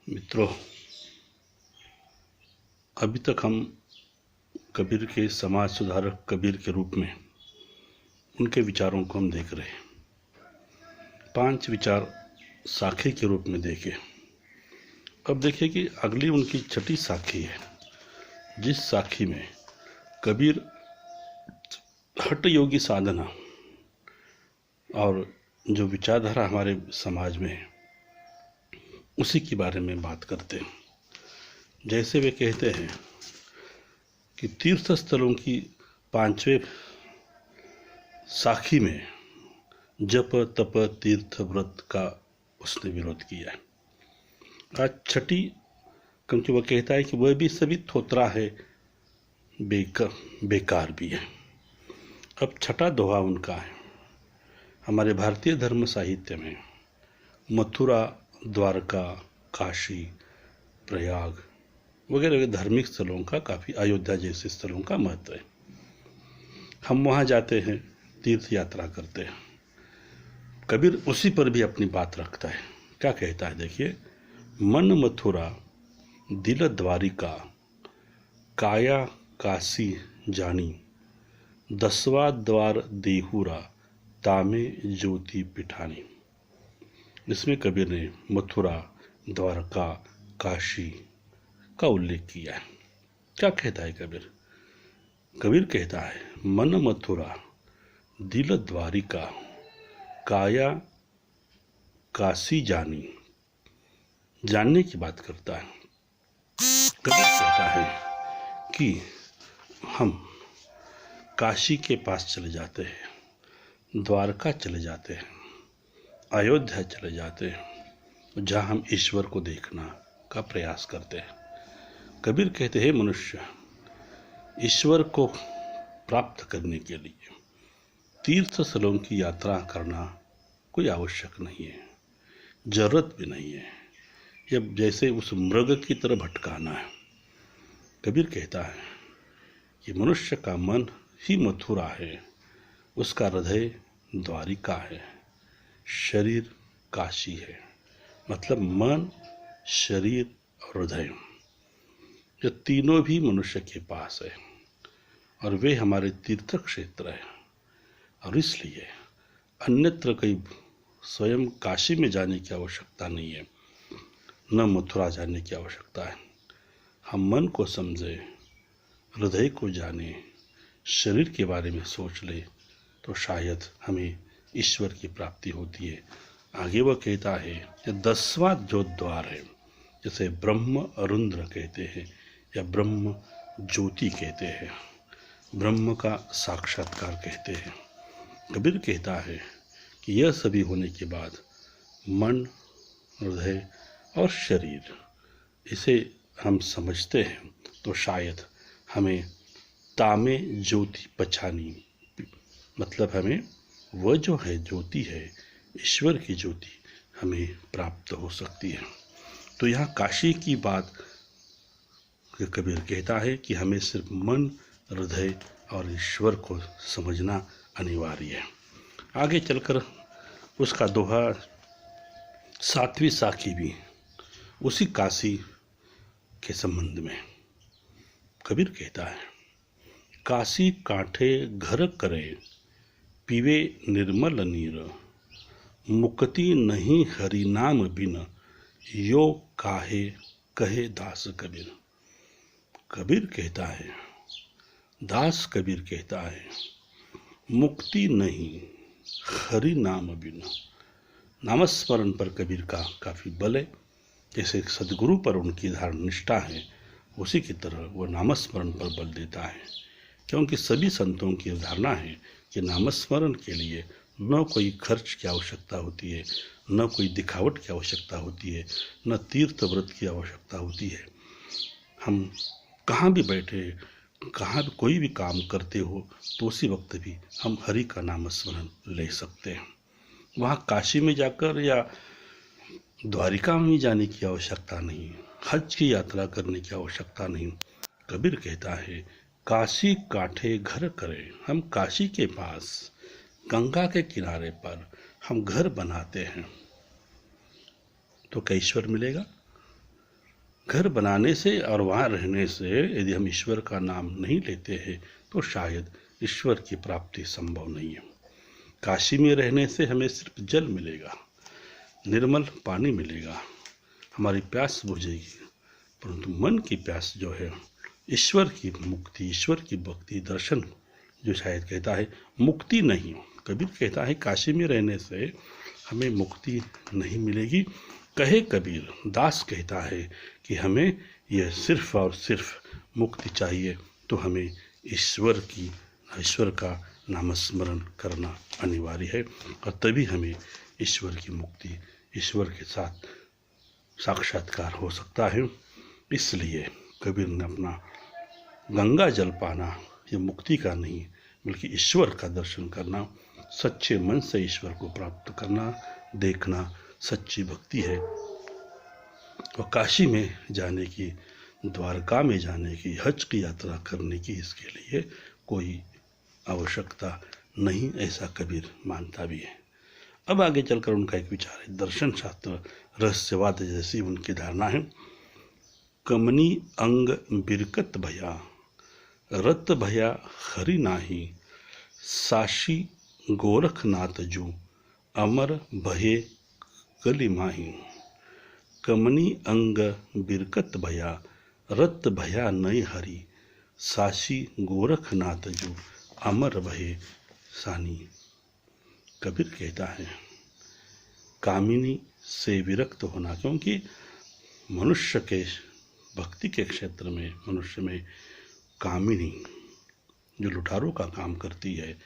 मित्रों, अभी तक हम कबीर के समाज सुधारक कबीर के रूप में उनके विचारों को हम देख रहे हैं। 5 विचार साखी के रूप में देखे। अब देखिए कि अगली उनकी 6ठी साखी है, जिस साखी में कबीर हठ योगी साधना और जो विचारधारा हमारे समाज में है उसी के बारे में बात करते हैं। जैसे वे कहते हैं कि तीर्थ स्थलों की 5वें साखी में जप तप तीर्थ व्रत का उसने विरोध किया है। आज 6ठी, क्योंकि वह कहता है कि वह भी सभी थोतरा है, बेकार भी है। अब 6ठा दोहा उनका है। हमारे भारतीय धर्म साहित्य में मथुरा, द्वारका, काशी, प्रयाग वगैरह धार्मिक स्थलों का काफ़ी, अयोध्या जैसे स्थलों का महत्व है। हम वहाँ जाते हैं, तीर्थ यात्रा करते हैं। कबीर उसी पर भी अपनी बात रखता है। क्या कहता है, देखिए, मन मथुरा दिल द्वारिका, काया काशी जानी, 10वां द्वार देहुरा, तामे ज्योति पिठानी। इसमें कबीर ने मथुरा, द्वारका, काशी का उल्लेख किया है। क्या कहता है कबीर? कबीर कहता है, मन मथुरा दिल द्वारिका, काया काशी जानी। जानने की बात करता है। कबीर कहता है कि हम काशी के पास चले जाते हैं, द्वारका चले जाते हैं, अयोध्या चले जाते हैं, जहाँ हम ईश्वर को देखना का प्रयास करते हैं। कबीर कहते हैं, मनुष्य ईश्वर को प्राप्त करने के लिए तीर्थ स्थलों की यात्रा करना कोई आवश्यक नहीं है, जरूरत भी नहीं है। यह जैसे उस मृग की तरह भटकाना है। कबीर कहता है कि मनुष्य का मन ही मथुरा है, उसका हृदय द्वारिका है, शरीर काशी है। मतलब मन, शरीर और हृदय, ये तीनों भी मनुष्य के पास है और वे हमारे तीर्थ क्षेत्र है। और इसलिए अन्यत्र कहीं स्वयं काशी में जाने की आवश्यकता नहीं है, न मथुरा जाने की आवश्यकता है। हम मन को समझे, हृदय को जाने, शरीर के बारे में सोच ले तो शायद हमें ईश्वर की प्राप्ति होती है। आगे वह कहता है, यह 10वां जो द्वार है, जैसे ब्रह्म अरुंद्र कहते हैं या ब्रह्म ज्योति कहते हैं, ब्रह्म का साक्षात्कार कहते हैं। कबीर कहता है कि यह सभी होने के बाद मन, हृदय और शरीर, इसे हम समझते हैं तो शायद हमें तामे ज्योति पहचानी, मतलब हमें वह जो है ज्योति है, ईश्वर की ज्योति हमें प्राप्त हो सकती है। तो यहाँ काशी की बात कबीर कहता है कि हमें सिर्फ मन, हृदय और ईश्वर को समझना अनिवार्य है। आगे चलकर उसका दोहा 7वीं साखी भी उसी काशी के संबंध में। कबीर कहता है, काशी काठे घर करे, पीवे निर्मल नीर, मुक्ति नहीं हरि नाम बिन, यो काहे कहे दास कबीर। कबीर कहता है, दास कबीर कहता है, मुक्ति नहीं हरि नाम बिन। नामस्मरण पर कबीर का काफ़ी बल है। जैसे सदगुरु पर उनकी धारण निष्ठा है, उसी की तरह वह नामस्मरण पर बल देता है। क्योंकि सभी संतों की धारणा है कि नामस्मरण के लिए न कोई खर्च की आवश्यकता होती है, न कोई दिखावट की आवश्यकता होती है, न तीर्थ व्रत की आवश्यकता होती है। हम कहाँ भी बैठे, कहाँ भी कोई भी काम करते हो तो उसी वक्त भी हम हरि का नाम स्मरण ले सकते हैं। वहाँ काशी में जाकर या द्वारिका में जाने की आवश्यकता नहीं, हज की यात्रा करने की आवश्यकता नहीं। कबीर कहता है, काशी काठे घर करे। हम काशी के पास गंगा के किनारे पर हम घर बनाते हैं तो क्या ईश्वर मिलेगा? घर बनाने से और वहाँ रहने से यदि हम ईश्वर का नाम नहीं लेते हैं तो शायद ईश्वर की प्राप्ति संभव नहीं है। काशी में रहने से हमें सिर्फ जल मिलेगा, निर्मल पानी मिलेगा, हमारी प्यास बुझेगी, परंतु मन की प्यास जो है ईश्वर की मुक्ति, ईश्वर की भक्ति, दर्शन, जो शायद कहता है मुक्ति नहीं, कबीर कहता है काशी में रहने से हमें मुक्ति नहीं मिलेगी। कहे कबीर, दास कहता है कि हमें यह सिर्फ और सिर्फ मुक्ति चाहिए तो हमें ईश्वर का नामस्मरण करना अनिवार्य है और तभी हमें ईश्वर की मुक्ति, ईश्वर के साथ साक्षात्कार हो सकता है। इसलिए कबीर ने अपना गंगा जल पाना ये मुक्ति का नहीं बल्कि ईश्वर का दर्शन करना, सच्चे मन से ईश्वर को प्राप्त करना, देखना सच्ची भक्ति है। और काशी में जाने की, द्वारका में जाने की, हज की यात्रा करने की इसके लिए कोई आवश्यकता नहीं, ऐसा कबीर मानता भी है। अब आगे चलकर उनका एक विचार है, दर्शन शास्त्र रहस्यवाद जैसी उनकी धारणा है। कमनी अंग बिरकत भया, रत भया हरि नाही, साशी गोरखनाथ जू, अमर भये कली माही। कमनी अंग बिरकत भया, रत भया नई हरि, साशी गोरखनाथ जू, अमर भये सानी। कबीर कहता है कामिनी से विरक्त होना, क्योंकि मनुष्य के भक्ति के क्षेत्र में, मनुष्य में कामिनी जो लुटारों का काम करती है,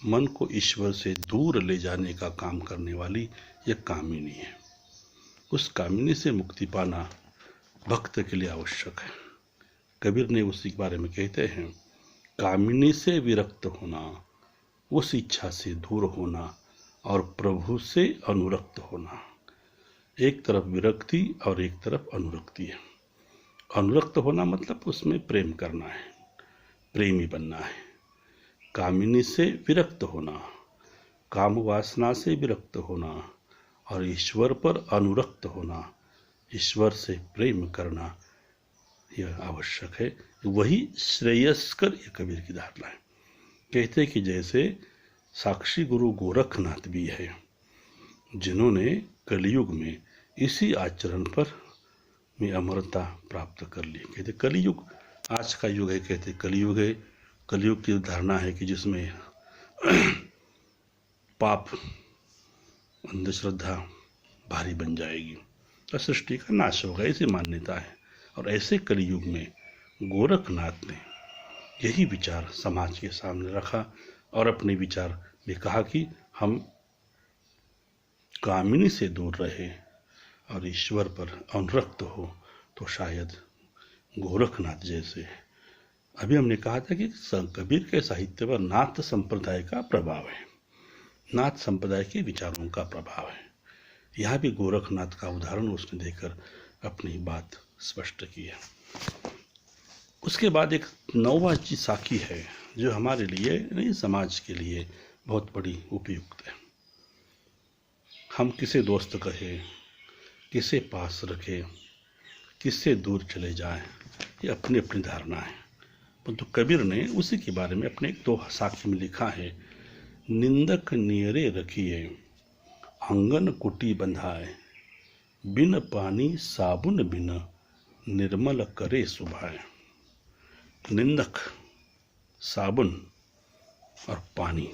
मन को ईश्वर से दूर ले जाने का काम करने वाली यह कामिनी है। उस कामिनी से मुक्ति पाना भक्त के लिए आवश्यक है। कबीर ने उसी के बारे में कहते हैं, कामिनी से विरक्त होना, उस इच्छा से दूर होना और प्रभु से अनुरक्त होना। एक तरफ विरक्ति और एक तरफ अनुरक्ति है। अनुरक्त होना मतलब उसमें प्रेम करना है, प्रेमी बनना है। कामिनी से विरक्त होना, काम वासना से विरक्त होना और ईश्वर पर अनुरक्त होना, ईश्वर से प्रेम करना, यह आवश्यक है। वही श्रेयस्कर ये कबीर की धारणा है। कहते कि जैसे साक्षी गुरु गोरखनाथ भी है, जिन्होंने कलयुग में इसी आचरण पर में अमरता प्राप्त कर ली। कहते कलयुग आज का युग है, कहते कलयुग है। कलयुग की धारणा है कि जिसमें पाप, अंधश्रद्धा भारी बन जाएगी और सृष्टि का नाश होगा, ऐसी मान्यता है। और ऐसे कलयुग में गोरखनाथ ने यही विचार समाज के सामने रखा और अपने विचार में कहा कि हम कामिनी से दूर रहे और ईश्वर पर अनुरक्त हो तो शायद गोरखनाथ जैसे। अभी हमने कहा था कि कबीर के साहित्य पर नाथ संप्रदाय का प्रभाव है, नाथ संप्रदाय के विचारों का प्रभाव है। यहाँ भी गोरखनाथ का उदाहरण उसने देकर अपनी बात स्पष्ट की है। उसके बाद एक नौवा साखी है जो हमारे लिए नहीं, समाज के लिए बहुत बड़ी उपयुक्त है। हम किसे दोस्त कहें, किसे पास रखें, किससे दूर चले जाएं, ये अपनी अपनी धारणा है। परंतु कबीर ने उसी के बारे में अपने एक दो साखी में लिखा है, निंदक नियरे रखिए, आंगन कुटी बंधाए, बिन पानी साबुन बिन, निर्मल करे सुभाए। निंदक, साबुन और पानी,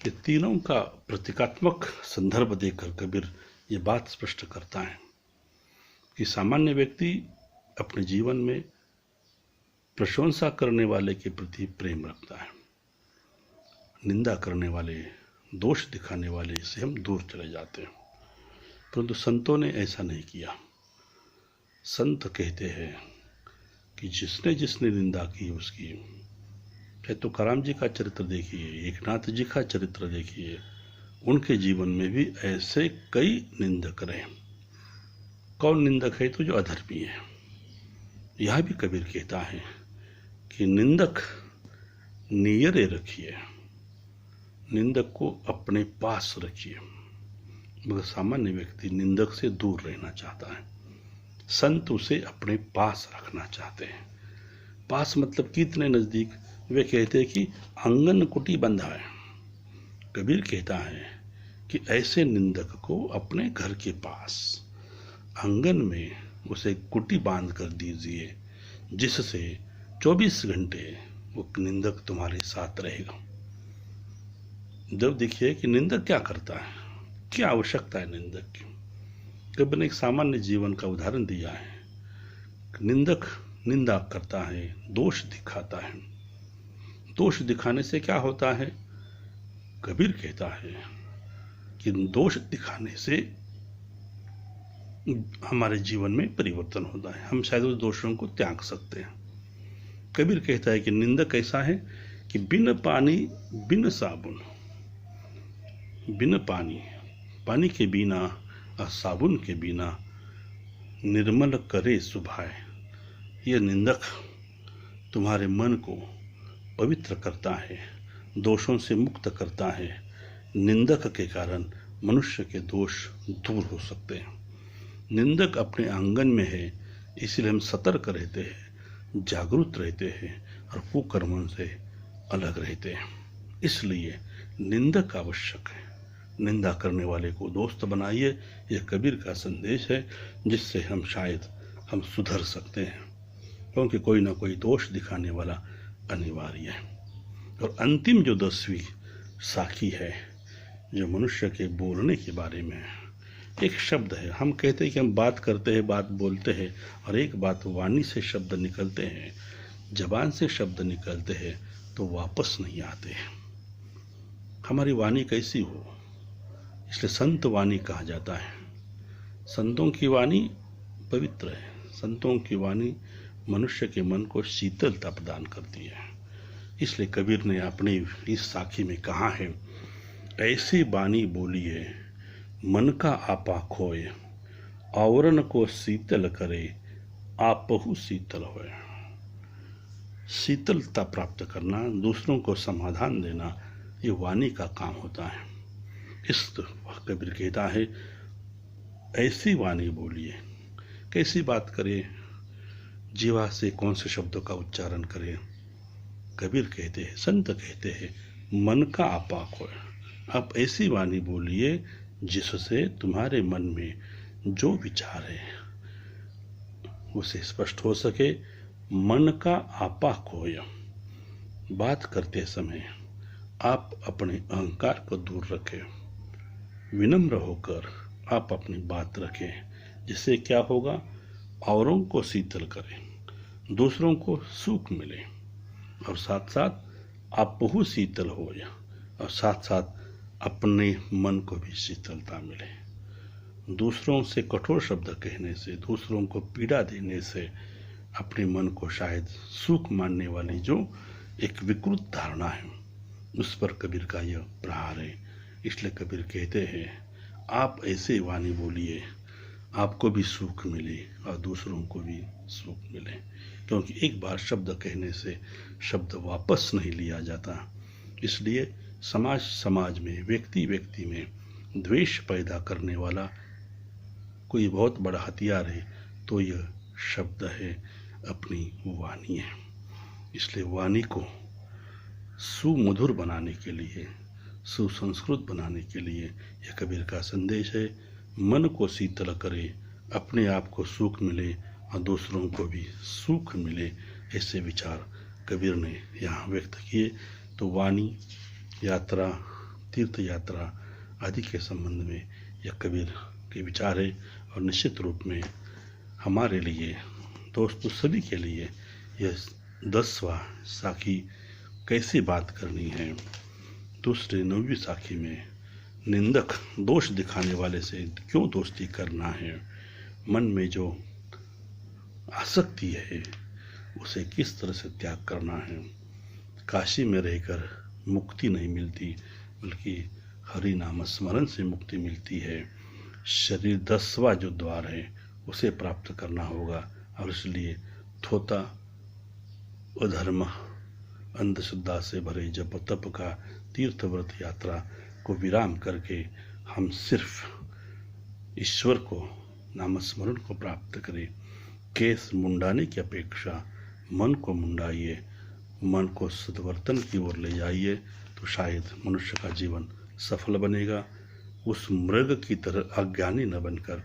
ये तीनों का प्रतीकात्मक संदर्भ देकर कबीर ये बात स्पष्ट करता है कि सामान्य व्यक्ति अपने जीवन में प्रशंसा करने वाले के प्रति प्रेम रखता है, निंदा करने वाले, दोष दिखाने वाले से हम दूर चले जाते हैं। परंतु संतों ने ऐसा नहीं किया। संत कहते हैं कि जिसने जिसने निंदा की उसकी, चाहे तो तुकाराम जी का चरित्र देखिए, एकनाथ जी का चरित्र देखिए, उनके जीवन में भी ऐसे कई निंदक रहे। कौन निंदक है? तो जो अधर्मी है। यह भी कबीर कहता है कि निंदक नियरे रखिए, निंदक को अपने पास रखिए। मगर सामान्य व्यक्ति निंदक से दूर रहना चाहता है। संत उसे अपने पास रखना चाहते हैं। पास मतलब कितने नजदीक? वे कहते हैं कि आंगन कुटी बंधा है। कबीर कहता है कि ऐसे निंदक को अपने घर के पास आंगन में उसे कुटी बांध कर दीजिए, जिससे 24 घंटे वो निंदक तुम्हारे साथ रहेगा। जब देखिए कि निंदक क्या करता है, क्या आवश्यकता है निंदक की। कबीर ने एक सामान्य जीवन का उदाहरण दिया है। निंदक निंदा करता है, दोष दिखाता है। दोष दिखाने से क्या होता है? कबीर कहता है कि दोष दिखाने से हमारे जीवन में परिवर्तन होता है, हम शायद उस दोषों को त्याग सकते हैं। कबीर कहता है कि निंदक ऐसा है कि बिन पानी बिन साबुन, बिन पानी के बिना और साबुन के बिना निर्मल करे सुभाए। यह निंदक तुम्हारे मन को पवित्र करता है, दोषों से मुक्त करता है। निंदक के कारण मनुष्य के दोष दूर हो सकते हैं। निंदक अपने आंगन में है, इसलिए हम सतर्क रहते हैं, जागरूक रहते हैं और कुकर्मों से अलग रहते हैं। इसलिए निंदक आवश्यक है। निंदा करने वाले को दोस्त बनाइए। यह कबीर का संदेश है, जिससे हम शायद सुधर सकते हैं, क्योंकि कोई ना कोई दोष दिखाने वाला अनिवार्य है। और अंतिम जो 10वीं साखी है, जो मनुष्य के बोलने के बारे में है, एक शब्द है। हम कहते हैं कि हम बात करते हैं, बात बोलते हैं, और एक बात वाणी से शब्द निकलते हैं, जबान से शब्द निकलते हैं तो वापस नहीं आते। हमारी वाणी कैसी हो, इसलिए संत वाणी कहा जाता है। संतों की वाणी पवित्र है। संतों की वाणी मनुष्य के मन को शीतलता प्रदान करती है। इसलिए कबीर ने अपनी इस साखी में कहा है, ऐसी वाणी बोलिए मन का आपा खोए, आवरण को शीतल करे आपहु शीतल होए। शीतलता प्राप्त करना, दूसरों को समाधान देना, ये वाणी का काम होता है। इस कबीर कहता है, ऐसी वाणी बोलिए। कैसी बात करें? जीवा से कौन से शब्दों का उच्चारण करें? कबीर कहते हैं, संत कहते हैं, मन का आपा खोए। आप ऐसी वाणी बोलिए जिससे तुम्हारे मन में जो विचार है उसे स्पष्ट हो सके। मन का आपा खोए। बात करते समय आप अपने अहंकार को दूर रखें, विनम्र होकर आप अपनी बात रखें, जिससे क्या होगा? औरों को शीतल करें, दूसरों को सुख मिले, और साथ साथ आप बहुत शीतल हो, और साथ साथ अपने मन को भी शीतलता मिले। दूसरों से कठोर शब्द कहने से, दूसरों को पीड़ा देने से अपने मन को शायद सुख मानने वाली जो एक विकृत धारणा है, उस पर कबीर का यह प्रहार है। इसलिए कबीर कहते हैं, आप ऐसे वाणी बोलिए, आपको भी सुख मिले और दूसरों को भी सुख मिले, क्योंकि एक बार शब्द कहने से शब्द वापस नहीं लिया जाता। इसलिए समाज में, व्यक्ति में द्वेष पैदा करने वाला कोई बहुत बड़ा हथियार है तो यह शब्द है, अपनी वाणी है। इसलिए वाणी को सुमधुर बनाने के लिए, सुसंस्कृत बनाने के लिए यह कबीर का संदेश है। मन को शीतल करे, अपने आप को सुख मिले और दूसरों को भी सुख मिले, ऐसे विचार कबीर ने यहाँ व्यक्त किए। तो वाणी, यात्रा, तीर्थ यात्रा आदि के संबंध में यह कबीर के विचार है, और निश्चित रूप में हमारे लिए, दोस्तों सभी के लिए, यह 10वां साखी कैसे बात करनी है। दूसरे 9वीं साखी में निंदक, दोष दिखाने वाले से क्यों दोस्ती करना है, मन में जो आसक्ति है उसे किस तरह से त्याग करना है। काशी में रहकर मुक्ति नहीं मिलती, बल्कि हरि नाम स्मरण से मुक्ति मिलती है। शरीर 10वां जो द्वार है उसे प्राप्त करना होगा, और इसलिए थोता, अधर्म, अंधश्रद्धा से भरे जप तप का तीर्थ व्रत यात्रा को विराम करके हम सिर्फ ईश्वर को, नामस्मरण को प्राप्त करें। केस मुंडाने की अपेक्षा मन को मुंडाइए, मन को सद्वर्तन की ओर ले जाइए, तो शायद मनुष्य का जीवन सफल बनेगा। उस मृग की तरह अज्ञानी न बनकर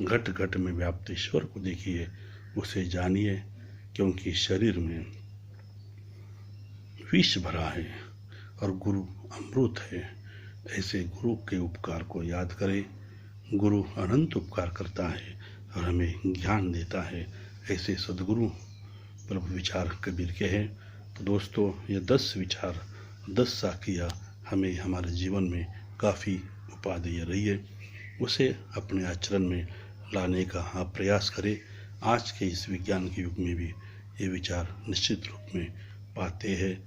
घट घट में व्याप्त ईश्वर को देखिए, उसे जानिए, क्योंकि शरीर में विष भरा है और गुरु अमृत है। ऐसे गुरु के उपकार को याद करें। गुरु अनंत उपकार करता है और हमें ज्ञान देता है। ऐसे सद्गुरु प्रभु विचार कबीर के हैं। तो दोस्तों, ये 10 विचार 10 साखियाँ हमें हमारे जीवन में काफ़ी उपादेय रही है, उसे अपने आचरण में लाने का आप प्रयास करें। आज के इस विज्ञान के युग में भी ये विचार निश्चित रूप में पाते हैं,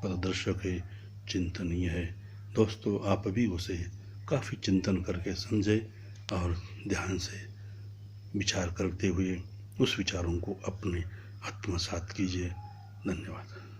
पथदर्शक है, चिंतनीय है। दोस्तों, आप भी उसे काफ़ी चिंतन करके समझें और ध्यान से विचार करते हुए उस विचारों को अपने आत्मसात कीजिए। धन्यवाद।